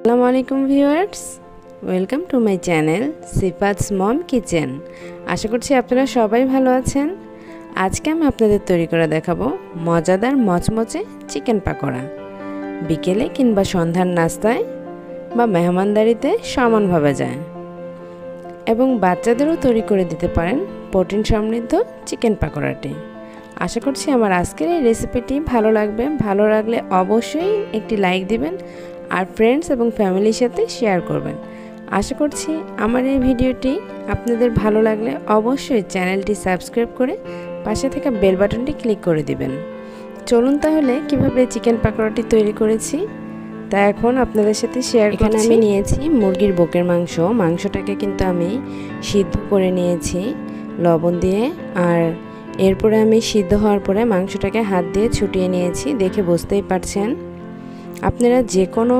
আসসালামু আলাইকুম viewers, welcome to my channel Sifat's mom kitchen. আশা করছি আপনারা সবাই ভালো আছেন। আজকে আমি আপনাদের তৈরি করে দেখাবো মজাদার মচমচে চিকেন পাকোড়া। বিকেলে কিংবা সন্ধ্যার নাস্তায় বা মেহমানদারিতে সমানভাবে যায় এবং বাচ্চাদেরও তৈরি করে দিতে পারেন প্রোটিন সমৃদ্ধ চিকেন পাকোড়াটি। আশা করছি আমার আজকের এই রেসিপিটি ভালো লাগবে। ভালো লাগলে অবশ্যই একটি লাইক দিবেন আর ফ্রেন্ডস এবং ফ্যামিলির সাথে শেয়ার করবেন। আশা করছি আমার এই ভিডিওটি আপনাদের ভালো লাগলে অবশ্যই চ্যানেলটি সাবস্ক্রাইব করে পাশে থাকা বেল বাটনটি ক্লিক করে দিবেন। চলুন তাহলে কিভাবে চিকেন পাকোড়াটি তৈরি করেছি তা এখন আপনাদের সাথে শেয়ার করছি। এখানে আমি নিয়েছি মুরগির বুকের মাংস। মাংসটাকে কিন্তু আমি সিদ্ধ করে নিয়েছি লবণ দিয়ে, আর এরপরে আমি সিদ্ধ হওয়ার পরে মাংসটাকে হাত দিয়ে ছুটিয়ে নিয়েছি। দেখে বুঝতেই পারছেন। আপনারা যে কোনো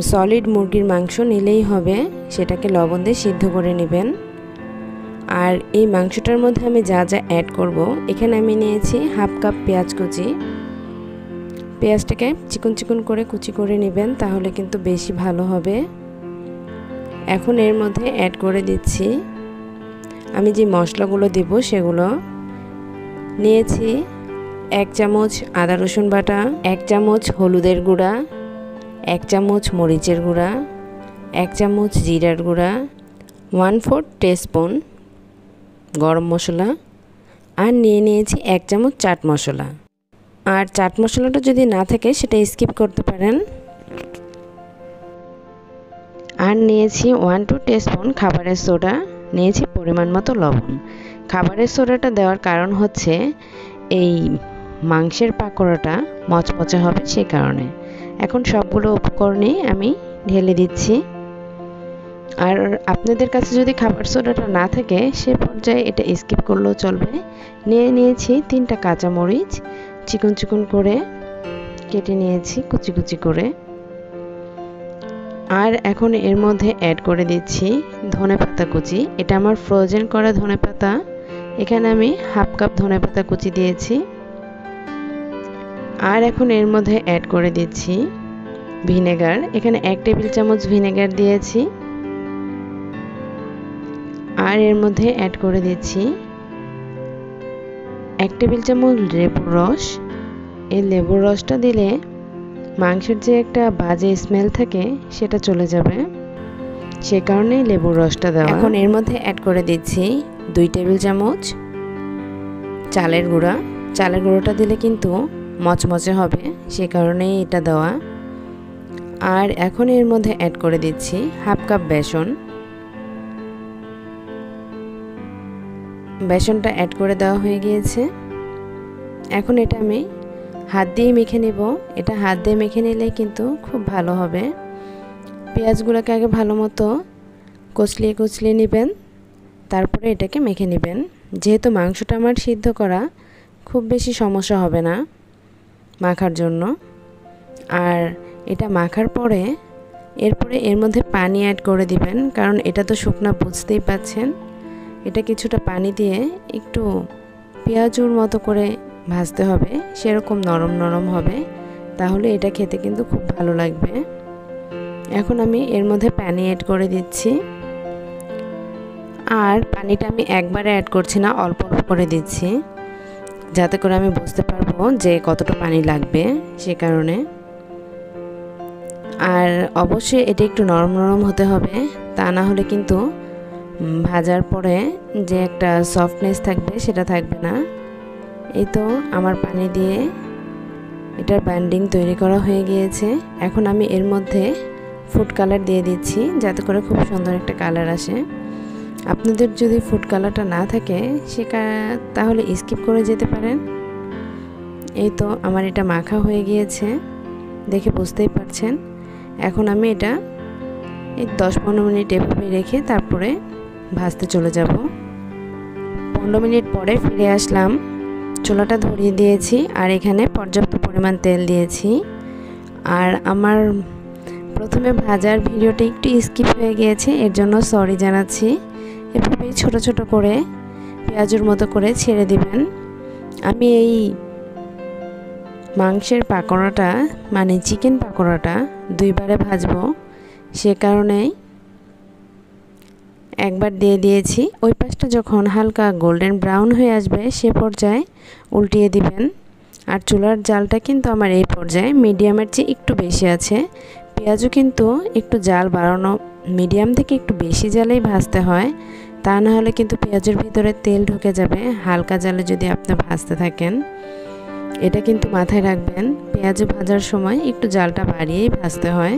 সলিড মুরগির মাংস নিলেই হবে, সেটাকে লবণ দিয়ে সিদ্ধ করে নেবেন। আর এই মাংসটার মধ্যে আমি যা যা অ্যাড করব, এখানে আমি নিয়েছি হাফ কাপ পেঁয়াজ কুচি। পেঁয়াজটাকে চিকন চিকন করে কুচি করে নেবেন, তাহলে কিন্তু বেশি ভালো হবে। এখন এর মধ্যে অ্যাড করে দিচ্ছি আমি যে মশলাগুলো দেব সেগুলো। নিয়েছি 1 চামচ আদা রসুন বাটা, 1 চামচ হলুদের গুঁড়া, 1 চামচ মরিচের গুঁড়া, 1 চামচ জিরার গুঁড়া, 1/4 টিস্পুন গরম মশলা, আর নিয়ে নিয়েছি 1 চামচ চাট মশলা। আর চাট মশলাটা যদি না থাকে সেটা স্কিপ করতে পারেন। আর নিয়েছি 1-2 টিস্পুন খাবারের সোডা, নিয়েছি পরিমাণ মতো লবণ। খাবারের সোডাটা দেওয়ার কারণ হচ্ছে এই মাংসের পাকোড়াটা মচমচে হবে, সেই কারণে। এখন সবগুলো উপকরণই আমি ঢেলে দিচ্ছি। আর আপনাদের কাছে যদি খাবার সোডাটা না থাকে সে পর্যায়ে এটা স্কিপ করলেও চলবে। নিয়ে নিয়েছি 3টা কাঁচামরিচ চিকন চিকন করে কেটে নিয়েছি কুচি কুচি করে। আর এখন এর মধ্যে অ্যাড করে দিচ্ছি ধনেপাতা কুচি। এটা আমার ফ্রোজেন করা ধনেপাতা। এখানে আমি হাফ কাপ ধনেপাতা কুচি দিয়েছি। আর এখন এর মধ্যে অ্যাড করে দিচ্ছি ভিনেগার। এখানে 1 টেবিল চামচ ভিনেগার দিয়েছি। আর এর মধ্যে অ্যাড করে দিচ্ছি 1 টেবিল চামচ লেবুর রস। এই লেবুর রসটা দিলে মাংসের যে একটা বাজে স্মেল থাকে সেটা চলে যাবে, সে কারণেই লেবুর রসটা দেওয়া। এখন এর মধ্যে অ্যাড করে দিচ্ছি 2 টেবিল চামচ চালের গুঁড়া। চালের গুঁড়োটা দিলে কিন্তু মচমচে হবে, সে কারণেই এটা দেওয়া। আর এখন এর মধ্যে অ্যাড করে দিচ্ছি হাফ কাপ বেসন। বেসনটা অ্যাড করে দেওয়া হয়ে গিয়েছে। এখন এটা আমি হাত দিয়ে মেখে নেব। এটা হাত দিয়ে মেখে নিলে কিন্তু খুব ভালো হবে। পেঁয়াজগুলোকে আগে ভালো মতো কচলিয়ে কচলিয়ে নেবেন, তারপরে এটাকে মেখে নেবেন। যেহেতু মাংসটা আমার সিদ্ধ করা, খুব বেশি সমস্যা হবে না মাখার জন্য। আর এটা মাখার পরে এরপরে এর মধ্যে পানি অ্যাড করে দিবেন, কারণ এটা তো শুকনা, বুঝতেই পাচ্ছেন। এটা কিছুটা পানি দিয়ে একটু পেঁয়াজুর মতো করে ভাজতে হবে, সেরকম নরম নরম হবে, তাহলে এটা খেতে কিন্তু খুব ভালো লাগবে। এখন আমি এর মধ্যে পানি অ্যাড করে দিচ্ছি। আর পানিটা আমি একবারে অ্যাড করছি না, অল্প অল্প করে দিচ্ছি, যাতে করে আমি বুঝতে পারবো যে কতটা পানি লাগবে, সে কারণে। আর অবশ্যই এটা একটু নরম নরম হতে হবে, তা না হলে কিন্তু ভাজার পরে যে একটা সফটনেস থাকবে সেটা থাকবে না। এই তো আমার পানি দিয়ে এটার বাইন্ডিং তৈরি করা হয়ে গিয়েছে। এখন আমি এর মধ্যে ফুড কালার দিয়ে দিচ্ছি, যাতে করে খুব সুন্দর একটা কালার আসে। আপনাদের যদি ফুড কালারটা না থাকে তাহলে স্কিপ করে যেতে পারেন। এই তো আমার এটা মাখা হয়ে গিয়েছে, দেখে বুঝতেই পারছেন। এখন আমি এটা এই 10-15 মিনিট এভাবে রেখে তারপরে ভাজতে চলে যাব। 15 মিনিট পরে ফিরে আসলাম। চুলাটা ধরিয়ে দিয়েছি আর এখানে পর্যাপ্ত পরিমাণ তেল দিয়েছি। আর আমার প্রথমে ভাজার ভিডিওটা একটু স্কিপ হয়ে গিয়েছে, এর জন্য সরি জানাচ্ছি। এভাবেই ছোট ছোট করে পেঁয়াজের মতো করে ছেড়ে দিবেন। আমি এই মাংসের পাকোড়াটা মানে চিকেন পাকোড়াটা দুইবারে ভাজবো। সে কারণেই একবার দিয়ে দিয়েছি। ওই পাশটা যখন হালকা গোল্ডেন ব্রাউন হয়ে আসবে সে পর্যায়ে উল্টিয়ে দিবেন। আর চুলার জালটা কিন্তু আমার এই পর্যায়ে মিডিয়ামের চেয়ে একটু বেশি আছে। পেঁয়াজও কিন্তু একটু জাল বাড়ানো, মিডিয়াম থেকে একটু বেশি জালেই ভাজতে হয়, তা না হলে কিন্তু পেঁয়াজের ভিতরে তেল ঢুকে যাবে হালকা জালে যদি আপনি ভাজতে থাকেন। এটা কিন্তু মাথায় রাখবেন, পেঁয়াজ ভাজার সময় একটু জালটা বাড়িয়েই ভাজতে হয়।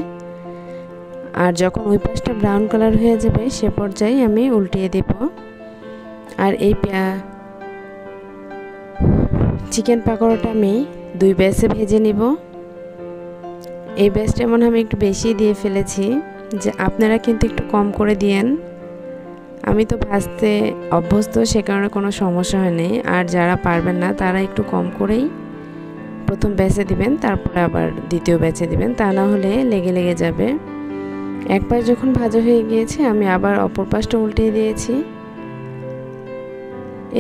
আর যখন ওই পাশটা ব্রাউন কালার হয়ে যাবে সে পর্যায়ে আমি উল্টিয়ে দেব। আর এই চিকেন পাকোড়াটা আমি 2 ব্যাচে ভেজে নিব। এই ব্যাচটা মনে আমি একটু বেশি দিয়ে ফেলেছি, যে আপনারা কিন্তু একটু কম করে দিয়েন। আমি তো ভাজতে অভ্যস্ত, সে কারণে কোনো সমস্যা হয়নি। আর যারা পারবেন না তারা একটু কম করেই প্রথম ব্যাচে দিবেন, তারপরে আবার দ্বিতীয় ব্যাচে দিবেন, তা না হলে লেগে লেগে যাবে। এক পাশ যখন ভাজা হয়ে গিয়েছে আমি আবার অপর পাশটা উল্টিয়ে দিয়েছি।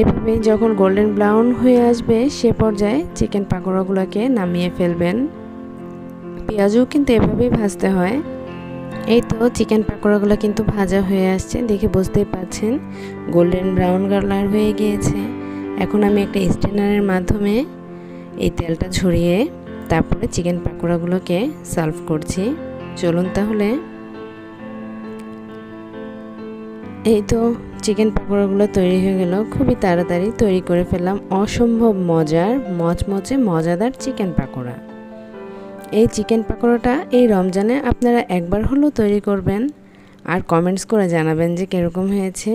এভাবে যখন গোল্ডেন ব্রাউন হয়ে আসবে সে পর্যায়ে চিকেন পাকোড়াগুলোকে নামিয়ে ফেলবেন। পেঁয়াজও কিন্তু এভাবেই ভাজতে হয়। এই তো চিকেন পাকোড়াগুলো কিন্তু ভাজা হয়ে আসছে, দেখে বুঝতেই পারছেন গোল্ডেন ব্রাউন কালার হয়ে গিয়েছে। এখন আমি একটা স্ট্রেনারের মাধ্যমে এই তেলটা ঝরিয়ে তারপরে চিকেন পাকোড়াগুলোকে সার্ভ করছি। চলুন তাহলে। এই তো চিকেন পাকোড়াগুলো তৈরি হয়ে গেল, খুবই তাড়াতাড়ি তৈরি করে ফেললাম অসম্ভব মজার মচমচে মজাদার চিকেন পাকোড়া। এই চিকেন পাকোড়াটা এই রমজানে আপনারা একবার হলেও তৈরি করবেন আর কমেন্টস করে জানাবেন যে কীরকম হয়েছে।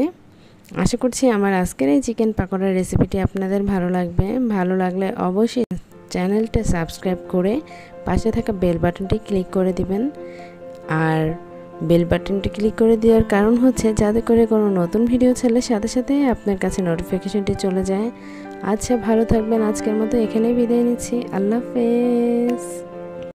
আশা করছি আমার আজকের এই চিকেন পাকোড়ার রেসিপিটি আপনাদের ভালো লাগবে। ভালো লাগলে অবশ্যই চ্যানেলটা সাবস্ক্রাইব করে পাশে থাকা বেল বাটনটি ক্লিক করে দিবেন। আর বেল বাটনটি ক্লিক করে দেওয়ার কারণ হচ্ছে যাতে করে কোনো নতুন ভিডিও ছাড়লে সাথে সাথে আপনার কাছে নোটিফিকেশনটি চলে যায়। আচ্ছা, ভালো থাকবেন। আজকের মতো এখানেই বিদায় নিচ্ছি। আল্লাহ হাফেজ।